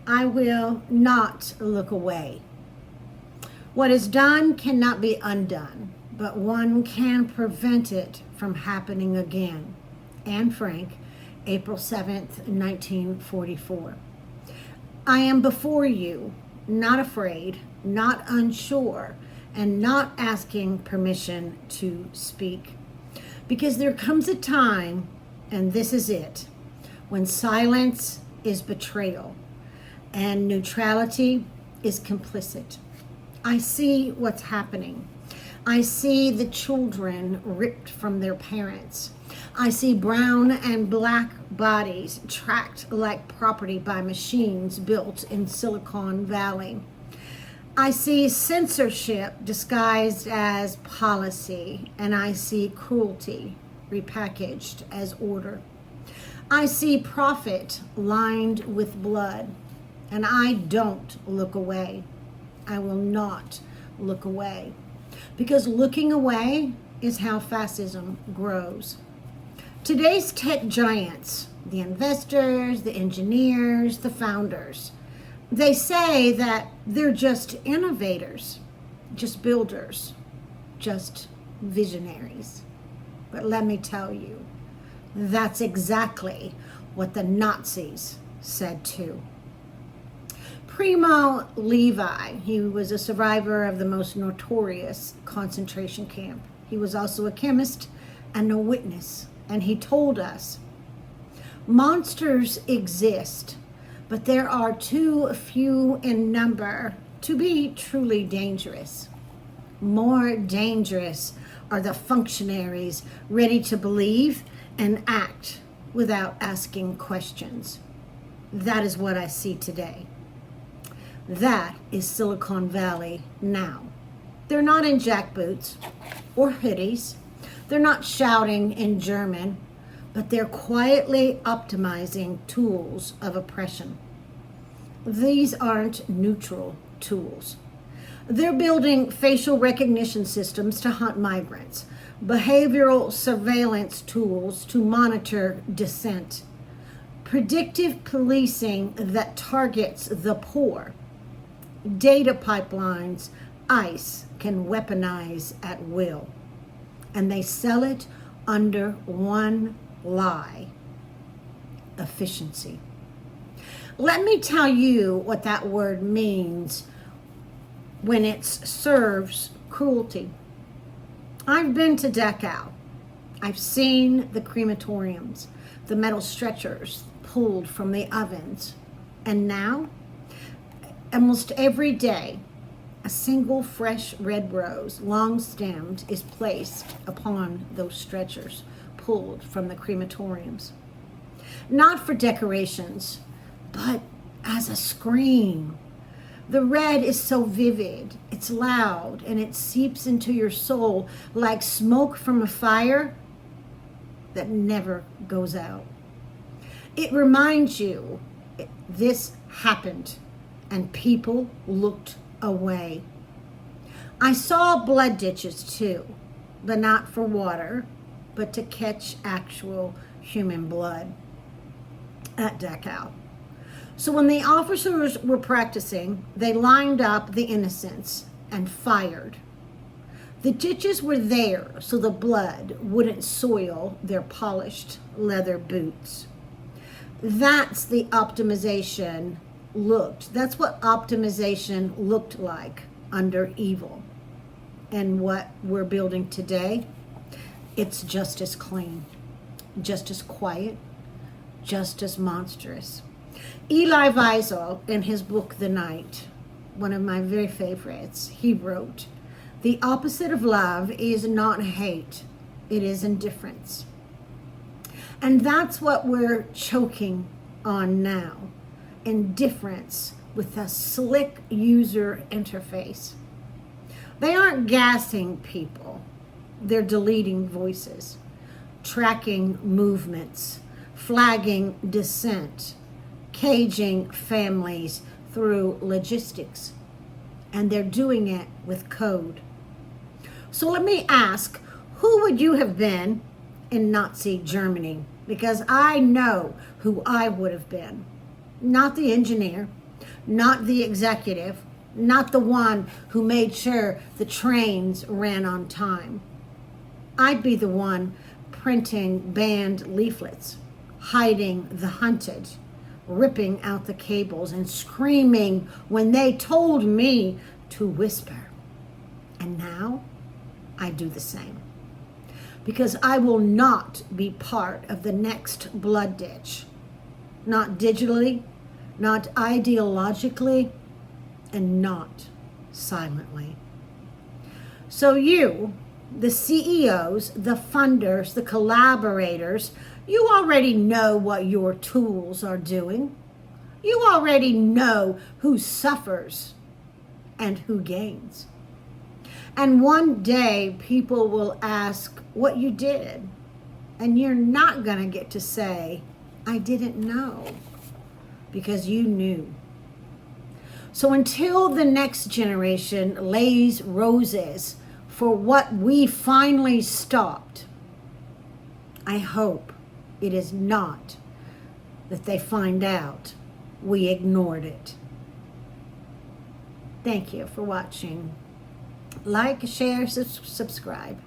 I will not look away. What is done cannot be undone, but one can prevent it from happening again. Anne Frank, April 7th, 1944. I am before you, not afraid, not unsure, and not asking permission to speak. Because there comes a time, and this is it, when silence is betrayal and neutrality is complicit. I see what's happening. I see the children ripped from their parents. I see brown and black bodies tracked like property by machines built in Silicon Valley. I see censorship disguised as policy, and I see cruelty repackaged as order. I see profit lined with blood, and I don't look away. I will not look away, because looking away is how fascism grows. Today's tech giants, the investors, the engineers, the founders, they say that they're just innovators, just builders, just visionaries. But let me tell you, that's exactly what the Nazis said too. Primo Levi, he was a survivor of the most notorious concentration camp. He was also a chemist and a witness, and he told us, monsters exist, but there are too few in number to be truly dangerous. More dangerous are the functionaries ready to believe and act without asking questions. That is what I see today. That is Silicon Valley now. They're not in jackboots or hoodies. They're not shouting in German, but they're quietly optimizing tools of oppression. These aren't neutral tools. They're building facial recognition systems to hunt migrants, behavioral surveillance tools to monitor dissent, predictive policing that targets the poor, data pipelines ICE can weaponize at will, and they sell it under one lie: efficiency. Let me tell you what that word means when it serves cruelty. I've been to Dachau. I've seen the crematoriums, the metal stretchers pulled from the ovens, and now, almost every day, a single fresh red rose, long-stemmed, is placed upon those stretchers pulled from the crematoriums. Not for decorations, but as a scream. The red is so vivid, it's loud, and it seeps into your soul like smoke from a fire that never goes out. It reminds you this happened, and people looked away. I saw blood ditches too, but not for water, but to catch actual human blood at Dachau. So when the officers were practicing, they lined up the innocents and fired. The ditches were there so the blood wouldn't soil their polished leather boots. That's the optimization that's what optimization looked like under evil. And what we're building today, it's just as clean, just as quiet, just as monstrous. Elie Wiesel, in his book, The Night, one of my very favorites, he wrote, "The opposite of love is not hate, it is indifference." And that's what we're choking on now. Indifference with a slick user interface. They aren't gassing people, they're deleting voices, tracking movements, flagging dissent, caging families through logistics, and they're doing it with code. So let me ask, who would you have been in Nazi Germany? Because I know who I would have been. Not the engineer, not the executive, not the one who made sure the trains ran on time. I'd be the one printing banned leaflets, hiding the hunted, ripping out the cables, and screaming when they told me to whisper. And now I do the same. Because I will not be part of the next blood ditch. Not digitally, not ideologically, and not silently. So you, the CEOs, the funders, the collaborators, you already know what your tools are doing. You already know who suffers and who gains. And one day people will ask what you did, and you're not going to get to say, I didn't know, because you knew. So until the next generation lays roses for what we finally stopped, I hope it is not that they find out we ignored it. Thank you for watching. Like, share, subscribe.